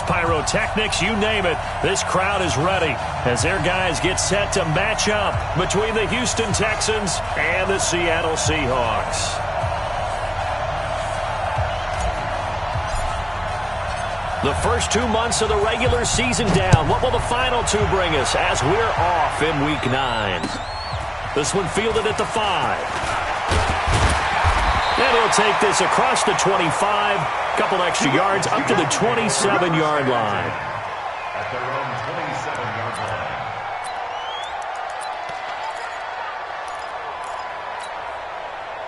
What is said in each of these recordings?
fireworks, pyrotechnics, you name it. This crowd is ready as their guys get set to match up between the Houston Texans and the Seattle Seahawks. The first 2 months of the regular season down. What will the final two bring us as we're off in Week 9? This one fielded at the 5. And he'll take this across the 25. Couple extra yards up to the 27-yard line. At their own 27-yard line.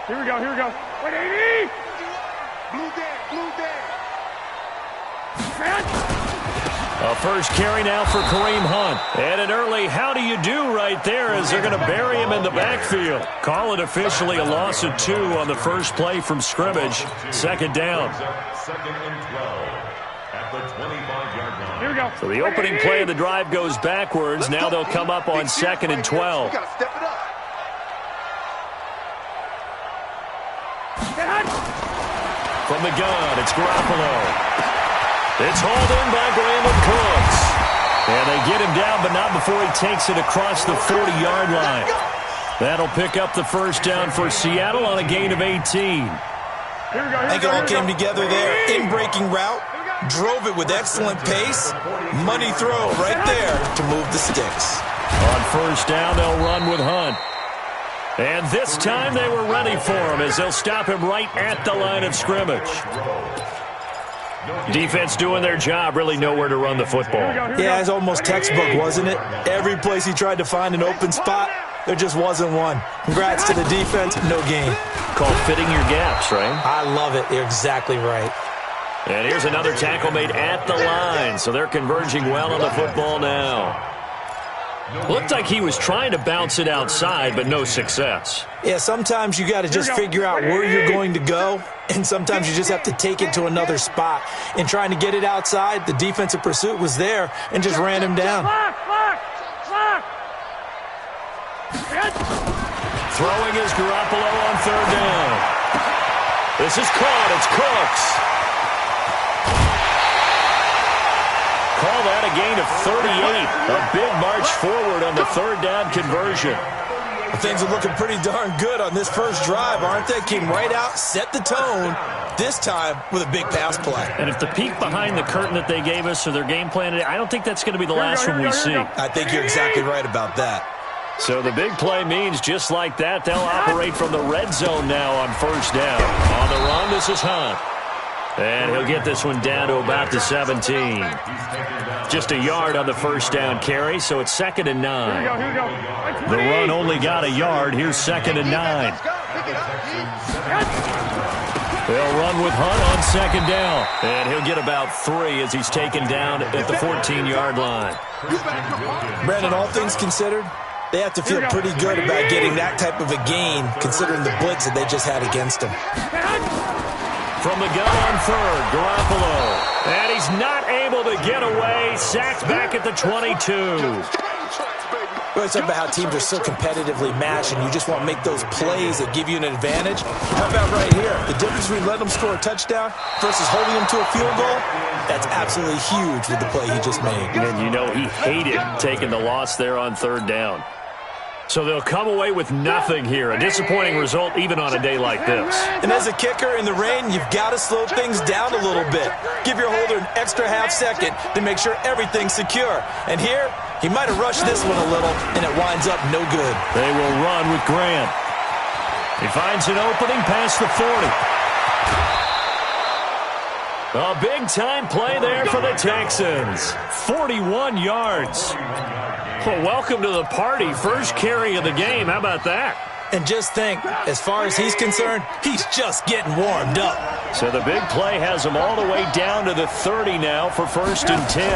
Here we go, here we go. 180! Blue day, blue day. A first carry now for Kareem Hunt. And an early how do you do right there as they're going to bury him in the backfield. Call it officially a loss of 2 on the first play from scrimmage. Second down. Second and 12 at the 25-yard line. Here we go. So the opening play of the drive goes backwards. Now they'll come up on second and 12. We got to step it up. From the gun, it's Garoppolo. It's hauled in by Brandon Cooks. And they get him down, but not before he takes it across the 40-yard line. That'll pick up the first down for Seattle on a gain of 18. I think it all came together there. In-breaking route. Drove it with excellent pace. Money throw right there to move the sticks. On first down, they'll run with Hunt. And this time they were ready for him as they'll stop him right at the line of scrimmage. Defense doing their job, really nowhere to run the football. Yeah, it's almost textbook, wasn't it? Every place he tried to find an open spot, there just wasn't one. Congrats to the defense, no gain. Called fitting your gaps, right? I love it. You're exactly right. And here's another tackle made at the line, so they're converging well on the football now. Looked like he was trying to bounce it outside, but no success. Yeah, sometimes you got to just figure out where you're going to go, and sometimes you just have to take it to another spot. In trying to get it outside, the defensive pursuit was there and just ran him down. Throwing is Garoppolo on third down. This is caught. It's Cooks. Call that a gain of 38. A big march forward on the third down conversion. Things are looking pretty darn good on this first drive, aren't they? Came right out, set the tone, this time with a big pass play. And if the peek behind the curtain that they gave us or their game plan today, I don't think that's going to be the last one we see. I think you're exactly right about that. So the big play means just like that, they'll operate from the red zone now on first down. On the run, this is Hunt. And he'll get this one down to about the 17. Just a yard on the first down carry, so it's second and 9. The run only got a yard. Here's second and 9. They'll run with Hunt on second down. And he'll get about 3 as he's taken down at the 14-yard line. Brandon, all things considered, they have to feel pretty good about getting that type of a gain, considering the blitz that they just had against them. From the gun on third, Garoppolo. And he's not able to get away. Sacked back at the 22. We always talk about how teams are so competitively matched, and you just want to make those plays that give you an advantage. How about right here? The difference between letting them score a touchdown versus holding them to a field goal, that's absolutely huge with the play he just made. And you know he hated taking the loss there on third down. So they'll come away with nothing here. A disappointing result even on a day like this. And as a kicker in the rain, you've got to slow things down a little bit. Give your holder an extra half second to make sure everything's secure. And here, he might have rushed this one a little, and it winds up no good. They will run with Grant. He finds an opening past the 40. A big-time play there for the Texans. 41 yards. Well, welcome to the party. First carry of the game. How about that? And just think, as far as he's concerned, he's just getting warmed up. So the big play has him all the way down to the 30 now for first and 10.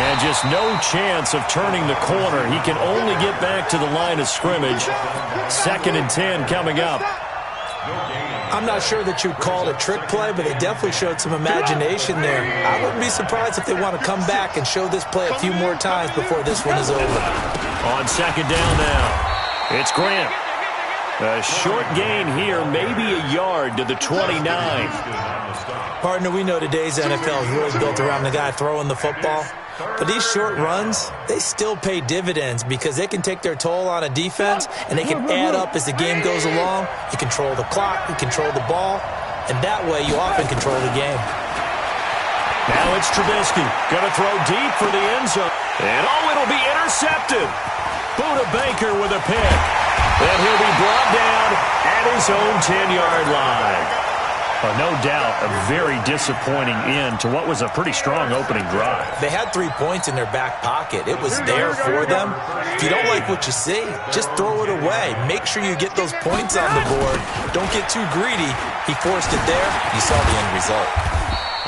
And just no chance of turning the corner. He can only get back to the line of scrimmage. Second and 10 coming up. I'm not sure that you'd call it a trick play, but they definitely showed some imagination there. I wouldn't be surprised if they want to come back and show this play a few more times before this one is over. On second down now, it's Grant. A short gain here, maybe a yard to the 29. Partner, we know today's NFL is really built around the guy throwing the football. But these short runs, they still pay dividends because they can take their toll on a defense and they can add up as the game goes along. You control the clock, you control the ball, and that way you often control the game. Now it's Trubisky, going to throw deep for the end zone. And it'll be intercepted. Buda Baker with a pick. And he'll be brought down at his own 10-yard line. No doubt a very disappointing end to what was a pretty strong opening drive. They had 3 points in their back pocket. It was there for them. If you don't like what you see, just throw it away. Make sure you get those points on the board. Don't get too greedy. He forced it there. You saw the end result.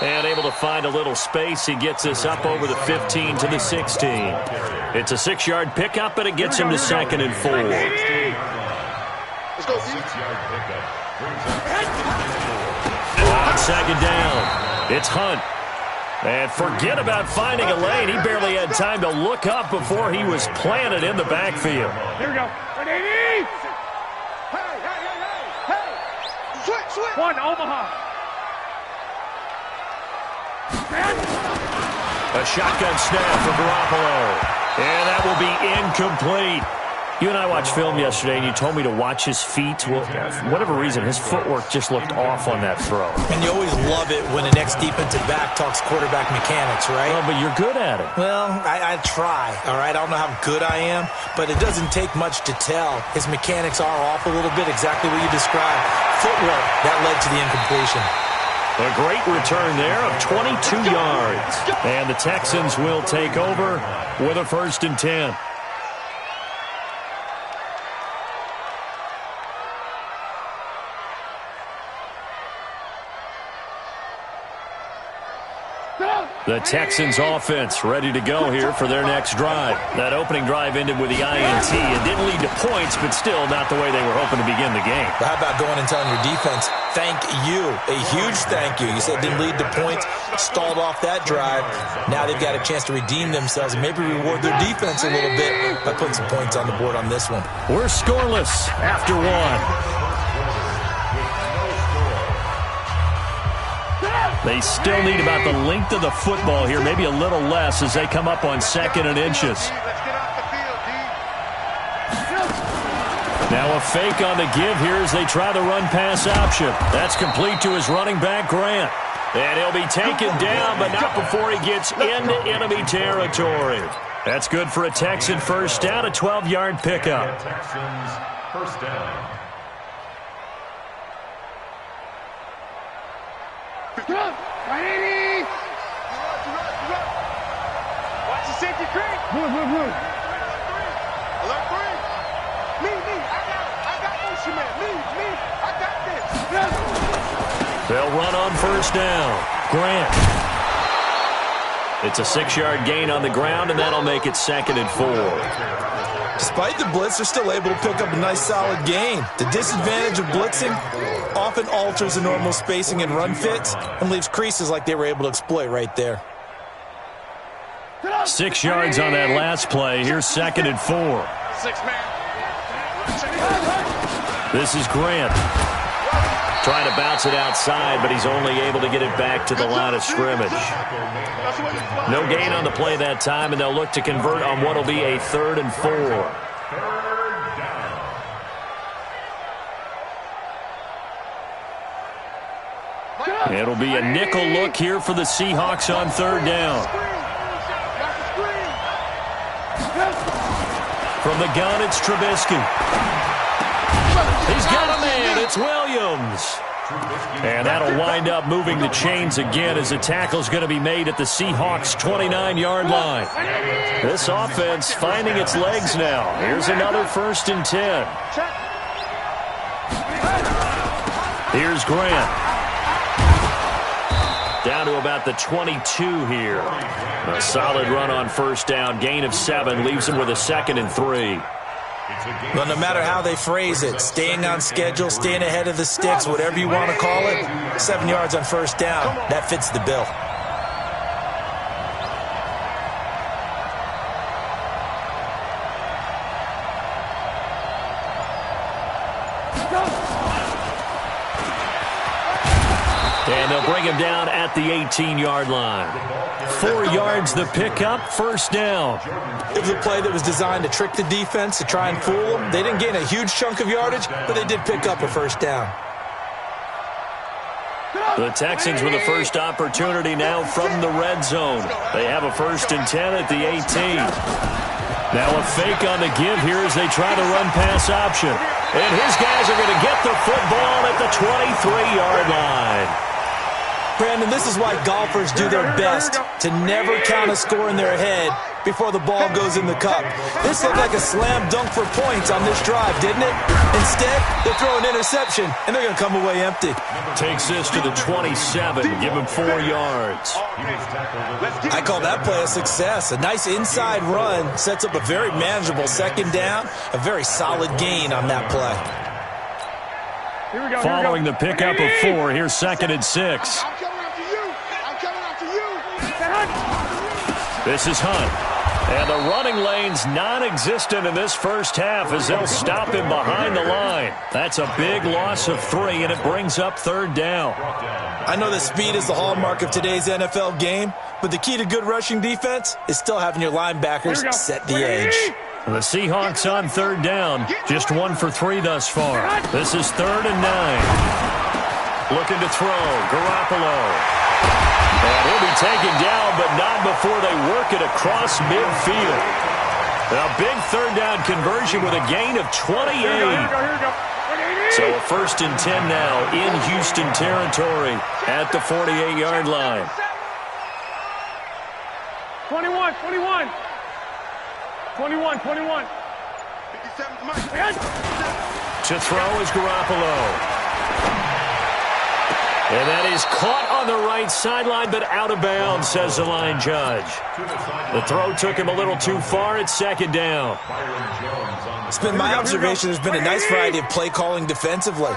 And able to find a little space. He gets us up over the 15 to the 16. It's a 6-yard pickup, but it gets him to 2nd and 4. Let's go. 6-yard pickup. On 2nd down, it's Hunt. And forget about finding a lane. He barely had time to look up before he was planted in the backfield. Here we go. Hey. Switch. One, Omaha. A shotgun snap for Garoppolo. And that will be incomplete. You and I watched film yesterday, and you told me to watch his feet. Well, for whatever reason, his footwork just looked off on that throw. And you always love it when the next defensive back talks quarterback mechanics, right? Well, but you're good at it. Well, I try, all right? I don't know how good I am, but it doesn't take much to tell. His mechanics are off a little bit, exactly what you described. Footwork, that led to the incompletion. A great return there of 22 yards. And the Texans will take over with a 1st and 10. The Texans offense ready to go here for their next drive. That opening drive ended with the INT. It didn't lead to points, but still not the way they were hoping to begin the game. But how about going and telling your defense, thank you, a huge thank you. You said it didn't lead to points, stalled off that drive. Now they've got a chance to redeem themselves and maybe reward their defense a little bit by putting some points on the board on this one. We're scoreless after one. They still need about the length of the football here, maybe a little less as they come up on 2nd and inches. Now a fake on the give here as they try the run-pass option. That's complete to his running back, Grant. And he'll be taken down, but not before he gets into enemy territory. That's good for a Texan 1st down, a 12-yard pickup. Texans 1st down. Watch the safety creek. Move. Alert 3. Me. I got motion man. Me. I got this. They'll run on 1st down. Grant. It's a 6-yard gain on the ground, and that'll make it 2nd and 4. Despite the blitz, they're still able to pick up a nice solid gain. The disadvantage of blitzing often alters the normal spacing and run fits and leaves creases like they were able to exploit right there. 6 yards on that last play. Here's 2nd and 4. 6 man. This is Grant. Trying to bounce it outside, but he's only able to get it back to the line of scrimmage. No gain on the play that time, and they'll look to convert on what will be a 3rd and 4. It'll be a nickel look here for the Seahawks on 3rd down. From the gun, it's Trubisky. He's got a man. It's Williams. And that'll wind up moving the chains again as the tackle's going to be made at the Seahawks' 29-yard line. This offense finding its legs now. Here's another 1st and 10. Here's Grant. Down to about the 22 here. A solid run on 1st down. Gain of 7 leaves him with a 2nd and 3. Well, no matter how they phrase it, staying on schedule, staying ahead of the sticks, whatever you want to call it, 7 yards on 1st down, that fits the bill. bring him down at the 18-yard line. 4 yards the pickup, first down. It was a play that was designed to trick the defense, to try and fool them. They didn't gain a huge chunk of yardage, but they did pick up a first down. The Texans with the first opportunity now from the red zone. They have a 1st and 10 at the 18. Now a fake on the give here as they try to run pass option. And his guys are going to get the football at the 23-yard line. Brandon, this is why golfers do their best to never count a score in their head before the ball goes in the cup. This looked like a slam dunk for points on this drive, didn't it? Instead, they throw an interception, and they're going to come away empty. Takes this to the 27, give him 4 yards. I call that play a success. A nice inside run sets up a very manageable second down, a very solid gain on that play. Following the pickup of 4, here's 2nd and 6. This is Hunt. And the running lane's non-existent in this first half as they'll stop him behind the line. That's a big loss of 3, and it brings up 3rd down. I know that speed is the hallmark of today's NFL game, but the key to good rushing defense is still having your linebackers set the edge. The Seahawks on 3rd down. Just 1 for 3 thus far. This is 3rd and 9. Looking to throw. Garoppolo. And he'll be taken down, but not before they work it across midfield. A big 3rd down conversion with a gain of 28. So a 1st and 10 now in Houston territory at the 48-yard line. 21. 57. To throw is Garoppolo. And that is caught on the right sideline, but out of bounds, says the line judge. The throw took him a little too far. It's 2nd down. It's been my observation there's been a nice variety of play calling defensively.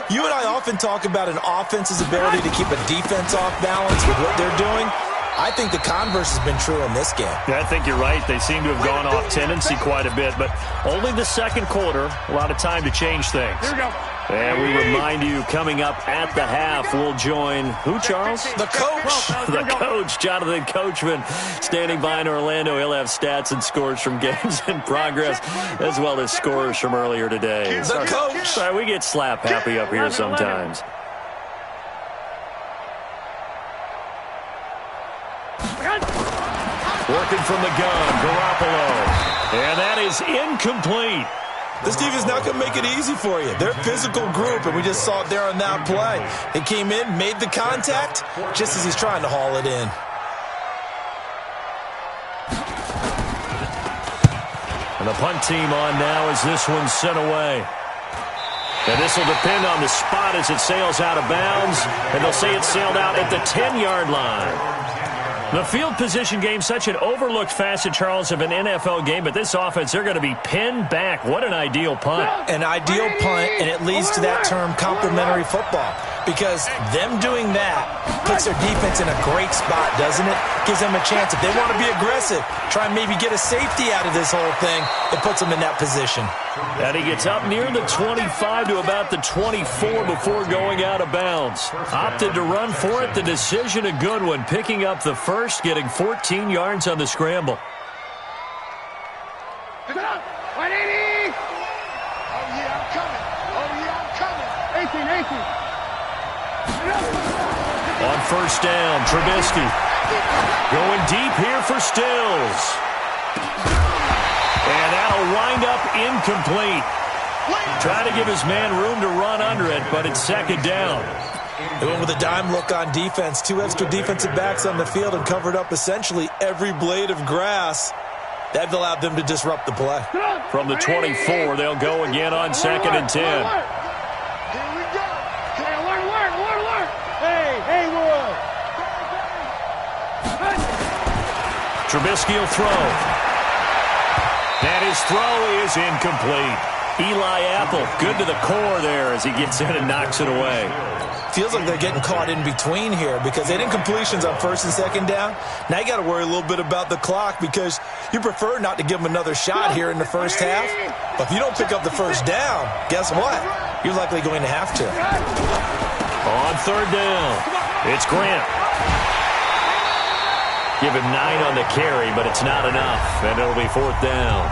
You and I often talk about an offense's ability to keep a defense off balance with what they're doing. I think the converse has been true in this game. Yeah, I think you're right. They seem to have gone off tendency quite a bit, but only the 2nd quarter, a lot of time to change things. Here we go. And we remind you, coming up at the half, we'll join who, Charles? The coach. The coach, Jonathan Coachman, standing by in Orlando. He'll have stats and scores from games in progress, as well as scores from earlier today. The coach. Sorry, we get slap happy up here sometimes. Working from the gun, Garoppolo. And that is incomplete. This defense is not going to make it easy for you. They're a physical group, and we just saw it there on that play. They came in, made the contact, just as he's trying to haul it in. And the punt team on now as this one's sent away. And this will depend on the spot as it sails out of bounds. And they'll say it sailed out at the 10-yard line. The field position game, such an overlooked facet, Charles, of an NFL game, but this offense, they're going to be pinned back. What an ideal punt. An ideal punt, and it leads to that term complementary football, because them doing that puts their defense in a great spot, doesn't it? Gives them a chance. If they want to be aggressive, try and maybe get a safety out of this whole thing, it puts them in that position. And he gets up near the 25 to about the 24 before going out of bounds. Opted to run for it. The decision a good one. Picking up the first, getting 14 yards on the scramble. Pick it up. 180. Oh, yeah, I'm coming. Oh, yeah, I'm coming. 18. On 1st down, Trubisky. Going deep here for Stills. And that'll wind up incomplete. Trying to give his man room to run under it, but it's 2nd down. They went with a dime look on defense. 2 extra defensive backs on the field and covered up essentially every blade of grass. That allowed them to disrupt the play. From the 24, they'll go again on 2nd and 10. Here we go. Okay, alert. Hey, Wood. Trubisky will throw. And his throw is incomplete. Eli Apple, good to the core there as he gets in and knocks it away. Feels like they're getting caught in between here because they didn't completions on 1st and 2nd down. Now you got to worry a little bit about the clock because you prefer not to give them another shot here in the first half. But if you don't pick up the 1st down, guess what? You're likely going to have to. On 3rd down. It's Grant. Give him 9 on the carry, but it's not enough, and it'll be 4th down.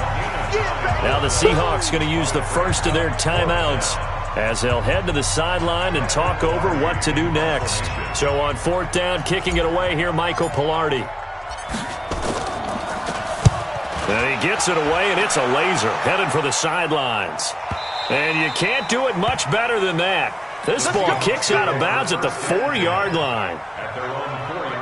Now the Seahawks going to use the first of their timeouts as they'll head to the sideline and talk over what to do next. So on 4th down, kicking it away here, Michael Pilardi. And he gets it away, and it's a laser headed for the sidelines. And you can't do it much better than that. This ball kicks out of bounds at the 4-yard line.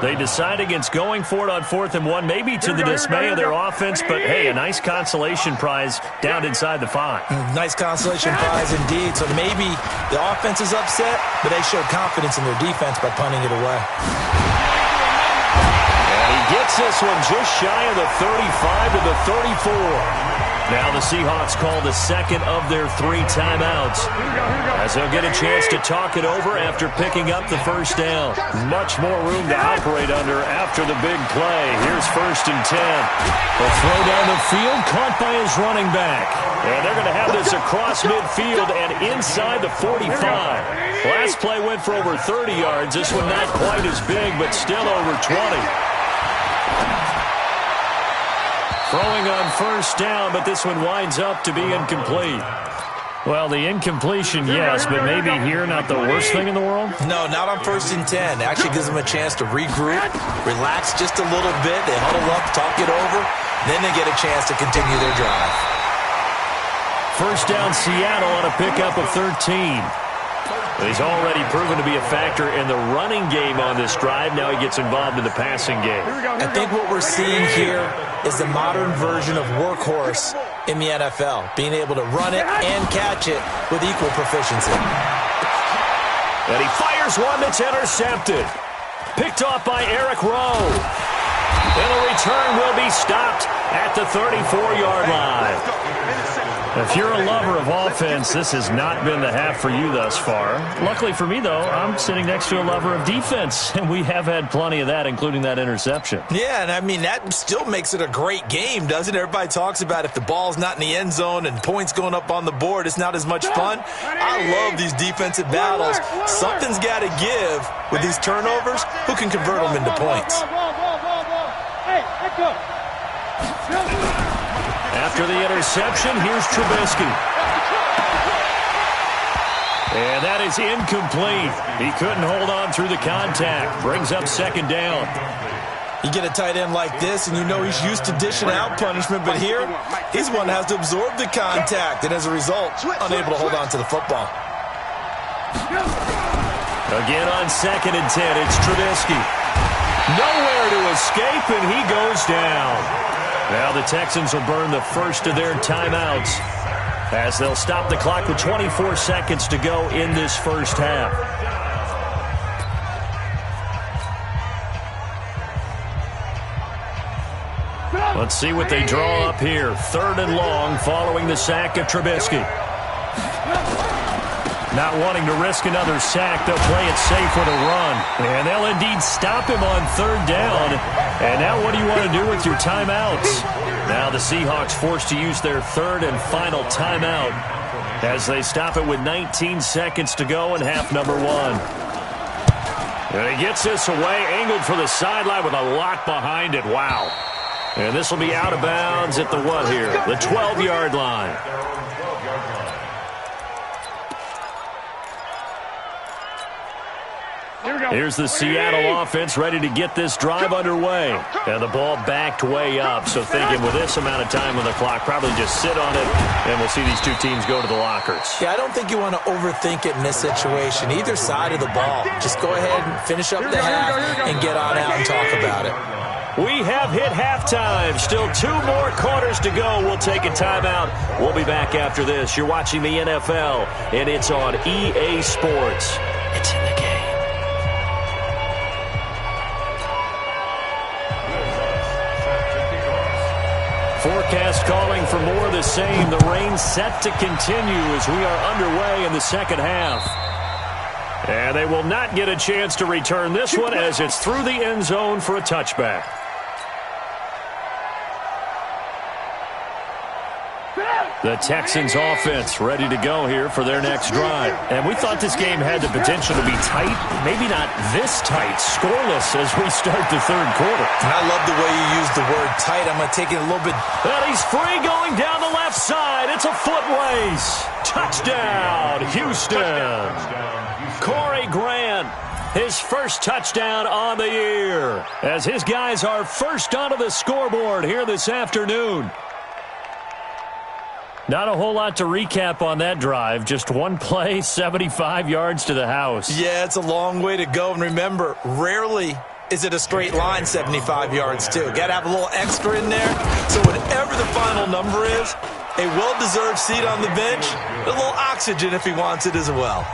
They decide against going for it on 4th and 1, maybe to the dismay of their offense, but hey, a nice consolation prize down inside the 5. Nice consolation prize indeed. So maybe the offense is upset, but they showed confidence in their defense by punting it away. And he gets this one just shy of the 35 to the 34. Now the Seahawks call the second of their 3 timeouts as they'll get a chance to talk it over after picking up the first down. Much more room to operate under after the big play. Here's 1st and 10. The throw down the field caught by his running back. And they're going to have this across midfield and inside the 45. Last play went for over 30 yards. This one not quite as big, but still over 20. Throwing on 1st down, but this one winds up to be incomplete. Well, the incompletion, yes, but maybe here not the worst thing in the world? No, not on 1st and 10. It actually gives them a chance to regroup, relax just a little bit. They huddle up, talk it over, then they get a chance to continue their drive. 1st down, Seattle on a pickup of 13. He's already proven to be a factor in the running game on this drive. Now he gets involved in the passing game. I think what we're seeing here is the modern version of workhorse in the NFL, being able to run it and catch it with equal proficiency. And he fires one that's intercepted. Picked off by Eric Rowe. And the return will be stopped at the 34-yard line. If you're a lover of offense, this has not been the half for you thus far. Luckily for me, though, I'm sitting next to a lover of defense, and we have had plenty of that, including that interception. Yeah, and I mean, that still makes it a great game, doesn't it? Everybody talks about if the ball's not in the end zone and points going up on the board, it's not as much fun. I love these defensive battles. Something's got to give with these turnovers. Who can convert them into points? Hey, let's go. After the interception, here's Trubisky. And that is incomplete. He couldn't hold on through the contact. Brings up 2nd down. You get a tight end like this, and you know he's used to dishing out punishment, but here, he's one that has to absorb the contact, and as a result, unable to hold on to the football. Again on 2nd and 10, it's Trubisky. Nowhere to escape, and he goes down. Now the Texans will burn the first of their timeouts as they'll stop the clock with 24 seconds to go in this first half. Let's see what they draw up here. 3rd and long following the sack of Trubisky. Not wanting to risk another sack, they'll play it safe with a run. And they'll indeed stop him on 3rd down. And now what do you want to do with your timeouts? Now the Seahawks forced to use their 3rd and final timeout as they stop it with 19 seconds to go in half number 1. And he gets this away, angled for the sideline with a lot behind it. Wow. And this will be out of bounds at the what here? The 12-yard line. Here's the Seattle offense ready to get this drive underway. And the ball backed way up, so thinking with this amount of time on the clock, probably just sit on it, and we'll see these two teams go to the lockers. Yeah, I don't think you want to overthink it in this situation. Either side of the ball. Just go ahead and finish up the half and get on out and talk about it. We have hit halftime. Still 2 more quarters to go. We'll take a timeout. We'll be back after this. You're watching the NFL, and it's on EA Sports. It's in the game. Forecast calling for more of the same. The rain set to continue as we are underway in the second half. And they will not get a chance to return this one as it's through the end zone for a touchback. The Texans offense ready to go here for their next drive. And we thought this game had the potential to be tight, maybe not this tight, scoreless as we start the third quarter. And I love the way you use the word tight. I'm going to take it a little bit. And he's free going down the left side. It's a foot race. Touchdown, Houston. Corey Grant, his first touchdown on the year, as his guys are first onto the scoreboard here this afternoon. Not a whole lot to recap on that drive. Just one play, 75 yards to the house. Yeah, it's a long way to go. And remember, rarely is it a straight line 75 yards, too. Got to have a little extra in there. So whatever the final number is, a well-deserved seat on the bench, a little oxygen if he wants it as well.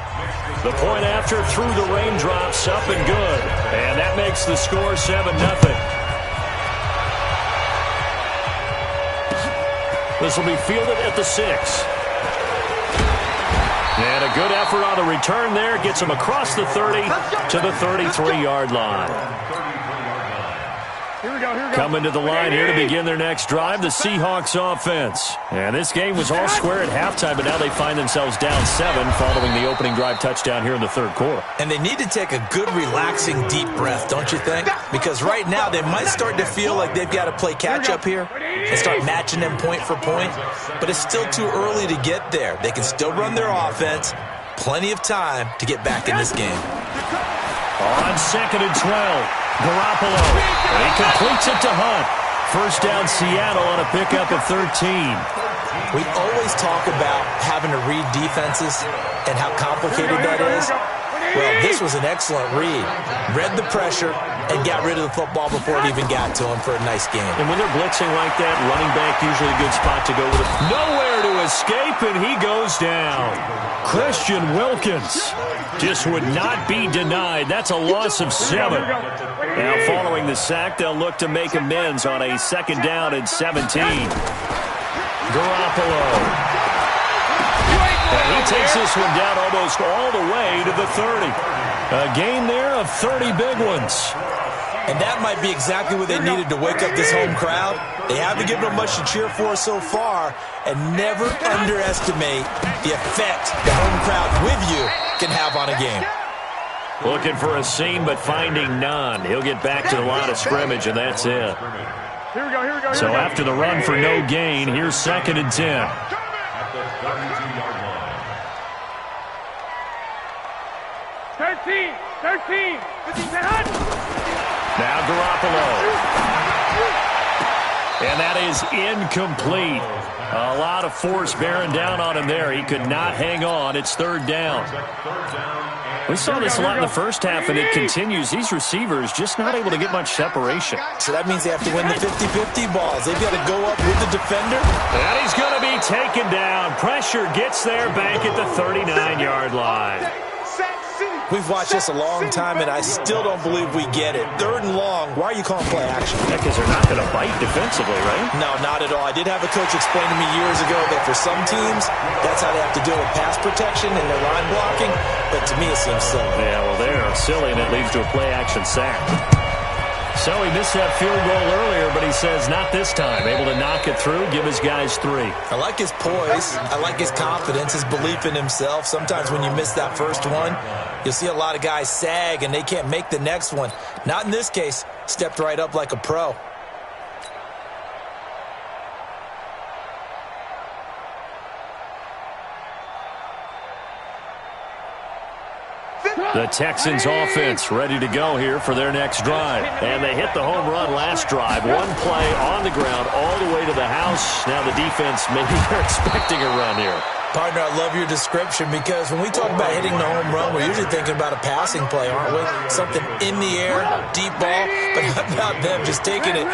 The point after through the raindrops, up and good. And that makes the score 7-0. This will be fielded at the 6. And a good effort on the return there. Gets him across the 30 to the 33-yard line. Coming to the line here to begin their next drive, the Seahawks offense. And this game was all square at halftime, but now they find themselves down 7 following the opening drive touchdown here in the third quarter. And they need to take a good, relaxing, deep breath, don't you think? Because right now they might start to feel like they've got to play catch-up here and start matching them point for point. But it's still too early to get there. They can still run their offense. Plenty of time to get back in this game. On 2nd and 12, Garoppolo. He completes it to Hunt. First down Seattle on a pickup of 13. We always talk about having to read defenses and how complicated that is. Well, this was an excellent read. Read the pressure and got rid of the football before it even got to him for a nice game. And when they're blitzing like that, running back usually a good spot to go with it. Nowhere to escape, and he goes down. Christian Wilkins just would not be denied. That's a loss of 7. Now following the sack, they'll look to make amends on a 2nd down and 17. Garoppolo. And he takes this one down almost all the way to the 30. A gain there of 30 big ones. And that might be exactly what they needed to wake up this home crowd. They haven't given them much to cheer for so far, and never underestimate the effect the home crowd with you can have on a game. Looking for a seam, but finding none. He'll get back to the line of scrimmage, and that's it. So after the run for no gain, here's 2nd and 10. At the 32-yard line. 13. Now Garoppolo. And that is incomplete. A lot of force bearing down on him there. He could not hang on. It's 3rd down. We saw this a lot in the first half, and it continues. These receivers just not able to get much separation. So that means they have to win the 50-50 balls. They've got to go up with the defender. And he's going to be taken down. Pressure gets there back at the 39-yard line. We've watched this a long time, and I still don't believe we get it. 3rd and long. Why are you calling play action? Because they're not going to bite defensively, right? No, not at all. I did have a coach explain to me years ago that for some teams, that's how they have to deal with pass protection and their line blocking. But to me, it seems silly. Yeah, well, they're silly, and it leads to a play-action sack. So he missed that field goal earlier, but he says not this time. Able to knock it through, give his guys 3. I like his poise. I like his confidence, his belief in himself. Sometimes when you miss that first one, you'll see a lot of guys sag, and they can't make the next one. Not in this case. Stepped right up like a pro. The Texans offense ready to go here for their next drive. And they hit the home run last drive. One play on the ground all the way to the house. Now the defense, maybe they're expecting a run here. Partner, I love your description because when we talk about hitting the home run, we're usually thinking about a passing play, aren't we? Something in the air, deep ball, but how about them just taking it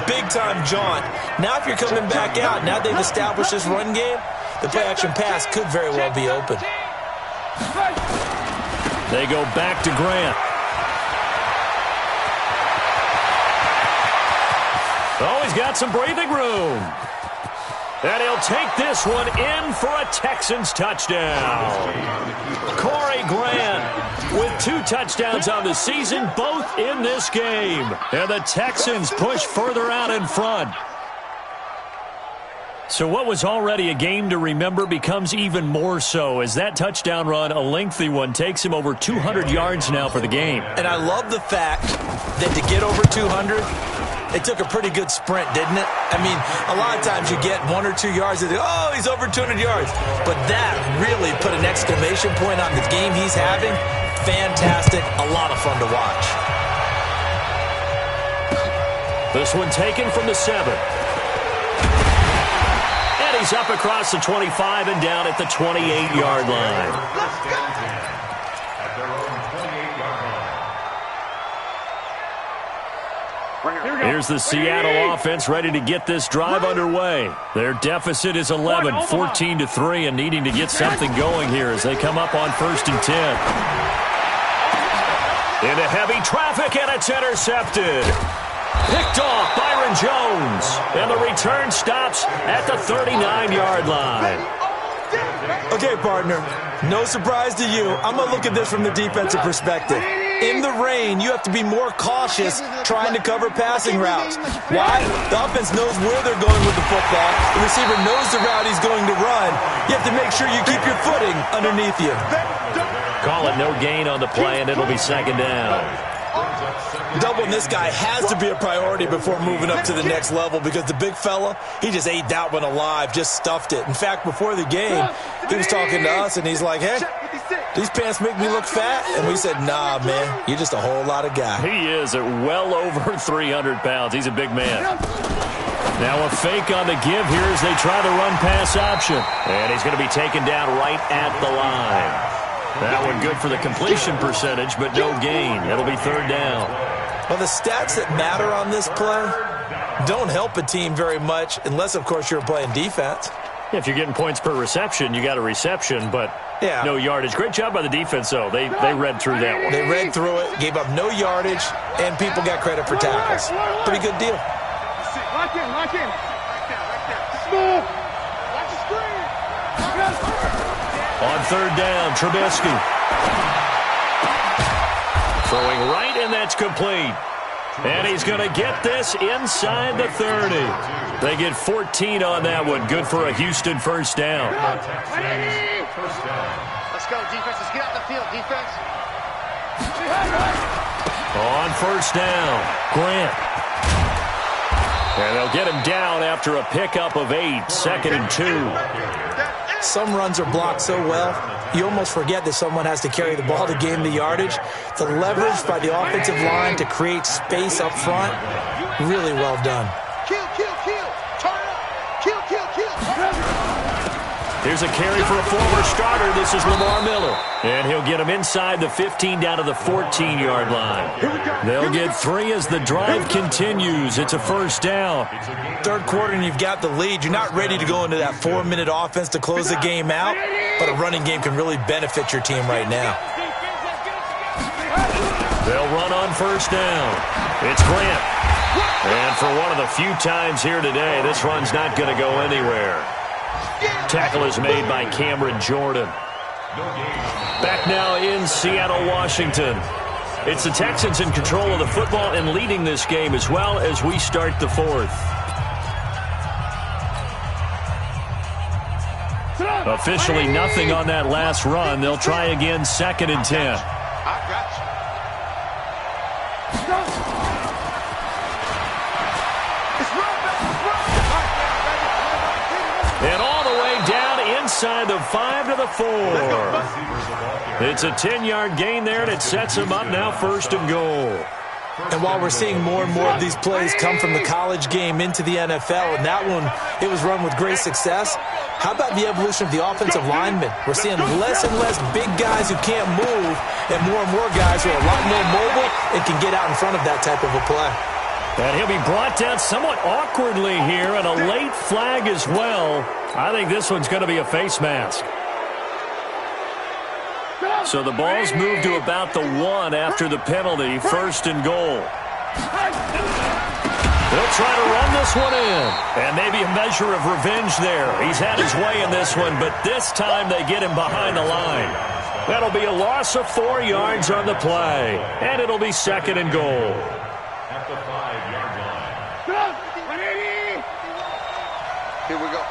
big-time jaunt. Now if you're coming back out, now they've established this run game, the play-action pass could very well be open. They go back to Grant. Oh, he's got some breathing room. And he'll take this one in for a Texans touchdown. Corey Grant with 2 touchdowns on the season, both in this game. And the Texans push further out in front. So what was already a game to remember becomes even more so as that touchdown run, a lengthy one, takes him over 200 yards now for the game. And I love the fact that to get over 200, it took a pretty good sprint, didn't it? I mean, a lot of times you get 1 or 2 yards and think, oh, he's over 200 yards. But that really put an exclamation point on the game he's having. Fantastic. A lot of fun to watch. This one taken from the 7. And he's up across the 25 and down at the 28-yard line. Here's the Seattle offense ready to get this drive underway. Their deficit is 11, 14-3, and needing to get something going here as they come up on 1st and 10. Into heavy traffic, and it's intercepted. Picked off Byron Jones, and the return stops at the 39-yard line. Okay, partner, no surprise to you. I'm going to look at this from the defensive perspective. In the rain, you have to be more cautious trying to cover passing routes. Why? The offense knows where they're going with the football. The receiver knows the route he's going to run. You have to make sure you keep your footing underneath you. Call it no gain on the play, and it'll be 2nd down. Doubling this guy has to be a priority before moving up to the next level because the big fella, he just ate that one alive, just stuffed it. In fact, before the game, he was talking to us, and he's like, hey, these pants make me look fat. And we said, nah, man, you're just a whole lot of guy. He is at well over 300 pounds. He's a big man. Now a fake on the give here as they try the run-pass option. And he's going to be taken down right at the line. That one good for the completion percentage, but no gain. It'll be 3rd down. Well, the stats that matter on this play don't help a team very much unless, of course, you're playing defense. If you're getting points per reception, you got a reception, but no yardage. Great job by the defense, though. They read through that one. They read through it, gave up no yardage, and people got credit for tackles. Pretty good deal. Lock in. Right there. Smooth. Watch the screen. On 3rd down, Trubisky. Throwing right, and that's complete. And he's going to get this inside the 30. They get 14 on that one. Good for a Houston 1st down. Let's go, defense. Let's get out the field, defense. On 1st down, Grant. And they'll get him down after a pickup of 8, 2nd and 2. Some runs are blocked so well, you almost forget that someone has to carry the ball to gain the yardage. The leverage by the offensive line to create space up front, really well done. Kill. Turn up. Kill. Here's a carry for a former starter. This is Lamar Miller. And he'll get him inside the 15 down to the 14-yard line. They'll get 3 as the drive continues. It's a 1st down. 3rd quarter and you've got the lead. You're not ready to go into that 4-minute offense to close the game out, but a running game can really benefit your team right now. They'll run on 1st down. It's Grant. And for one of the few times here today, this run's not going to go anywhere. Tackle is made by Cameron Jordan. Back now in Seattle, Washington. It's the Texans in control of the football and leading this game as well as we start the 4th. Officially nothing on that last run. They'll try again 2nd and 10. I got you. And all the way down inside the 5 to the 4. It's a 10-yard gain there, and it sets them up now 1st and goal. And while we're seeing more and more of these plays come from the college game into the NFL, and that one, it was run with great success, how about the evolution of the offensive linemen? We're seeing less and less big guys who can't move and more guys who are a lot more mobile and can get out in front of that type of a play. And he'll be brought down somewhat awkwardly here, and a late flag as well. I think this one's going to be a face mask. So the ball's moved to about the 1 after the penalty, 1st and goal. They'll try to run this one in, and maybe a measure of revenge there. He's had his way in this one, but this time they get him behind the line. That'll be a loss of 4 yards on the play, and it'll be 2nd and goal. At the 5-yard line. Here we go.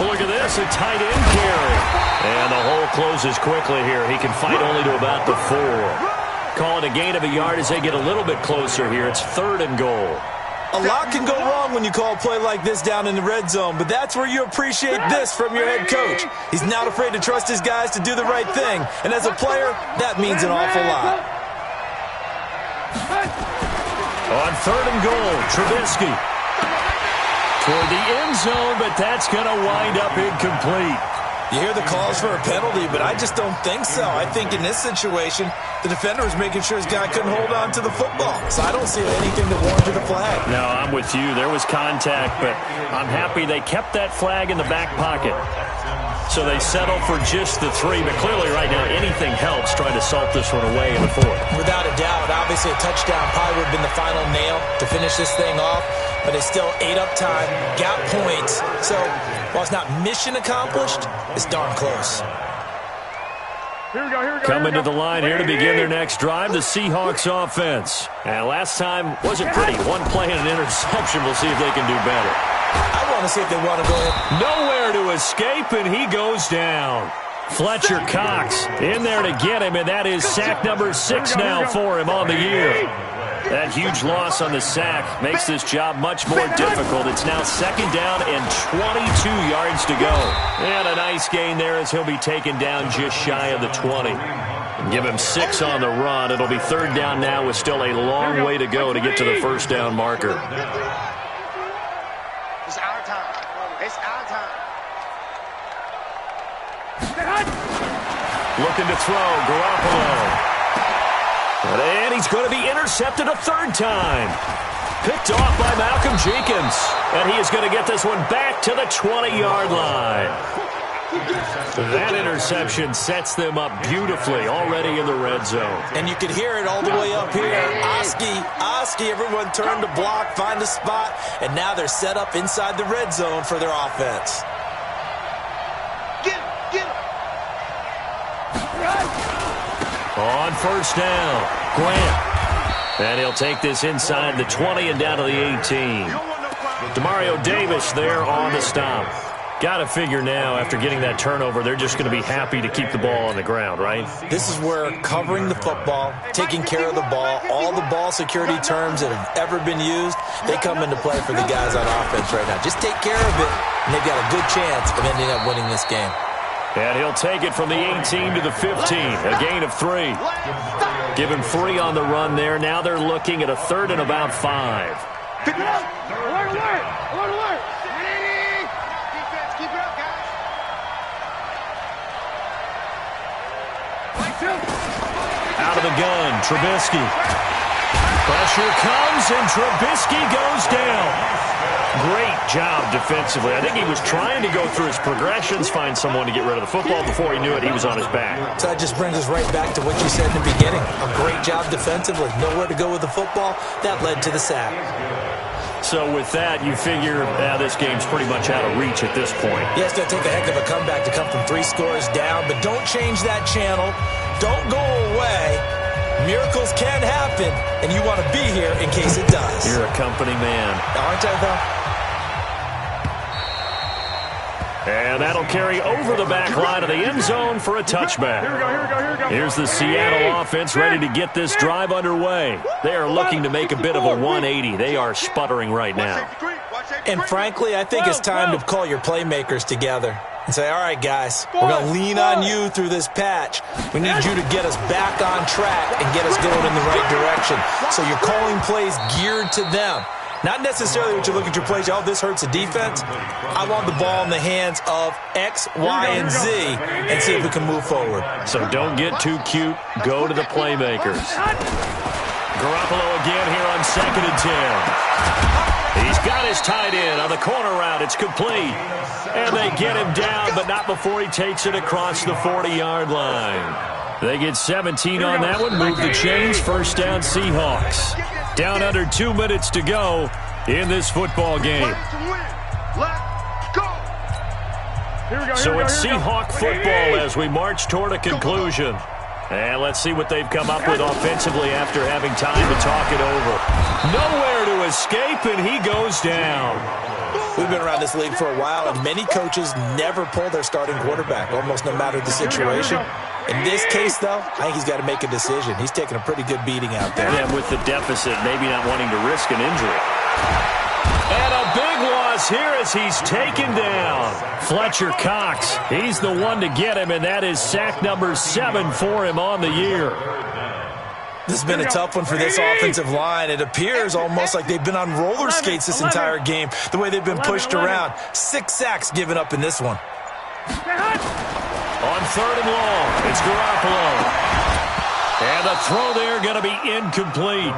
Look at this, a tight end carry. And the hole closes quickly here. He can fight only to about the 4. Call it a gain of a yard as they get a little bit closer here. It's 3rd and goal. A lot can go wrong when you call a play like this down in the red zone, but that's where you appreciate this from your head coach. He's not afraid to trust his guys to do the right thing, and as a player, that means an awful lot. On 3rd and goal, Trubisky. Toward the end zone, but that's going to wind up incomplete. You hear the calls for a penalty, but I just don't think so. I think in this situation, the defender was making sure his guy couldn't hold on to the football. So I don't see anything that warranted a flag. No, I'm with you. There was contact, but I'm happy they kept that flag in the back pocket. So they settled for just the 3, but clearly right now anything helps trying to salt this one away in the 4th. Without a doubt, obviously a touchdown probably would have been the final nail to finish this thing off, but they still ate up time, got points. So while it's not mission accomplished, it's darn close. Here we go. Coming to the line here to begin their next drive, the Seahawks offense. And last time wasn't pretty. One play and an interception. We'll see if they can do better. I want to see if they want to go ahead. Nowhere to escape, and he goes down. Fletcher Cox in there to get him, and that is sack number 6 now for him on the year. That huge loss on the sack makes this job much more difficult. It's now 2nd down and 22 yards to go. And a nice gain there as he'll be taken down just shy of the 20. Give him 6 on the run. It'll be 3rd down now with still a long way to go to get to the 1st down marker. It's our time. It's our time. Looking to throw, Garoppolo. And he's going to be intercepted a 3rd time. Picked off by Malcolm Jenkins. And he is going to get this one back to the 20-yard line. That interception sets them up beautifully already in the red zone. And you can hear it all the way up here. Oski, everyone turned to block, find a spot, and now they're set up inside the red zone for their offense. Get him. On 1st down, Grant. And he'll take this inside the 20 and down to the 18. Demario Davis there on the stop. Got to figure now, after getting that turnover, they're just going to be happy to keep the ball on the ground, right? This is where covering the football, taking care of the ball, all the ball security terms that have ever been used, they come into play for the guys on offense right now. Just take care of it, and they've got a good chance of ending up winning this game. And he'll take it from the 18 to the 15, a gain of 3. Give him 3 on the run there. Now they're looking at a 3rd and about 5. Pick it up. Alert. Defense, keep it up, guys. Out of the gun, Trubisky. Pressure comes, and Trubisky goes down. Great job defensively. I think he was trying to go through his progressions, find someone to get rid of the football. Before he knew it, he was on his back. So that just brings us right back to what you said in the beginning. A great job defensively. Nowhere to go with the football. That led to the sack. So with that, you figure this game's pretty much out of reach at this point. Yeah, it's going to take a heck of a comeback to come from 3 scores down, but don't change that channel. Don't go away. Miracles can happen, and you want to be here in case it does. You're a company man. Aren't I, though? And that'll carry over the back line of the end zone for a touchback. Here we go. Here's the Seattle offense ready to get this drive underway. They are looking to make a bit of a 180. They are sputtering right now. And frankly, I think it's time to call your playmakers together and say, all right, guys, we're going to lean on you through this patch. We need you to get us back on track and get us going in the right direction. So you're calling plays geared to them. Not necessarily what you look at your plays, oh, this hurts the defense. I want the ball in the hands of X, Y, and Z and see if we can move forward. So don't get too cute. Go to the playmakers. Garoppolo again here on 2nd and 10. He's got his tight end on the corner route. It's complete. And they get him down, but not before he takes it across the 40-yard line. They get 17 on that one. Move the chains. 1st down, Seahawks. Down under 2 minutes to go in this football game. So it's Seahawk football as we march toward a conclusion. And let's see what they've come up with offensively after having time to talk it over. Nowhere to escape, and he goes down. We've been around this league for a while, and many coaches never pull their starting quarterback, almost no matter the situation. In this case, though, I think he's got to make a decision. He's taking a pretty good beating out there. And with the deficit, maybe not wanting to risk an injury. And a big loss here as he's taken down. Fletcher Cox, he's the one to get him, and that is sack number 7 for him on the year. This has been a tough one for this offensive line. It appears almost like they've been on roller skates this entire game, the way they've been pushed around. 6 sacks given up in this one. On 3rd and long, it's Garoppolo. And the throw there going to be incomplete.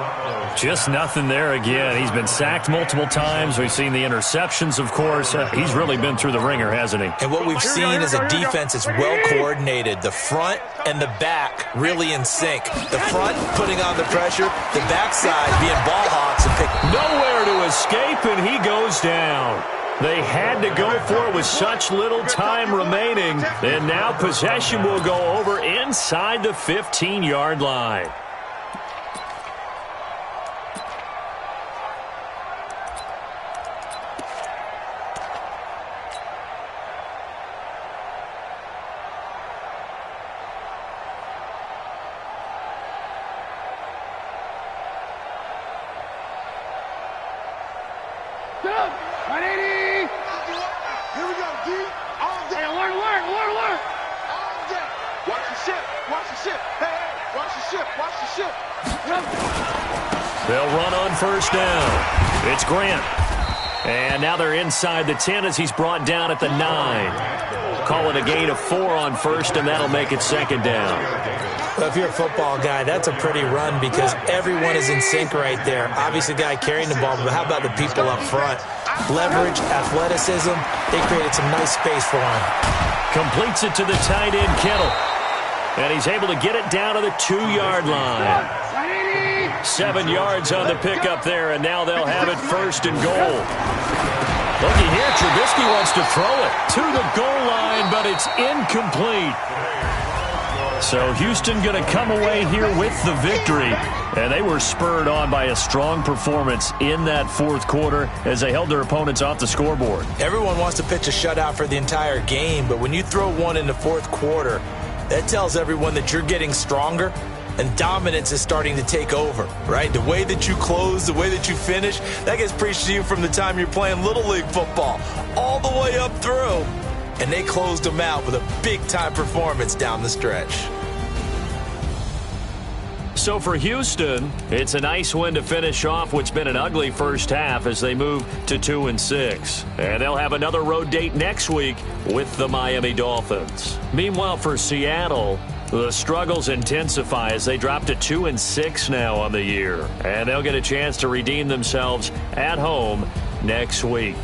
Just nothing there again. He's been sacked multiple times. We've seen the interceptions, of course. He's really been through the ringer, hasn't he? And what we've seen is a defense that's well coordinated. The front and the back really in sync. The front putting on the pressure, the backside being ball hawks and picking. Nowhere to escape, and he goes down. They had to go for it with such little time remaining. And now possession will go over inside the 15-yard line. They'll run on 1st down. It's Grant. And now they're inside the 10 as he's brought down at the 9. Call it a gain of 4 on 1st, and that'll make it 2nd down. Well, if you're a football guy, that's a pretty run because everyone is in sync right there. Obviously, the guy carrying the ball, but how about the people up front? Leverage, athleticism, they created some nice space for him. Completes it to the tight end, Kittle. And he's able to get it down to the 2-yard line. 7 yards on the pickup there, and now they'll have it 1st and goal. Looky here, Trubisky wants to throw it to the goal line, but it's incomplete. So Houston going to come away here with the victory, and they were spurred on by a strong performance in that 4th quarter as they held their opponents off the scoreboard. Everyone wants to pitch a shutout for the entire game, but when you throw one in the 4th quarter, that tells everyone that you're getting stronger and dominance is starting to take over, right? The way that you close, the way that you finish, that gets preached to you from the time you're playing Little League football all the way up through. And they closed them out with a big-time performance down the stretch. So for Houston, it's a nice win to finish off what's been an ugly first half as they move to 2-6. And they'll have another road date next week with the Miami Dolphins. Meanwhile, for Seattle, the struggles intensify as they drop to 2-6 now on the year. And they'll get a chance to redeem themselves at home next week.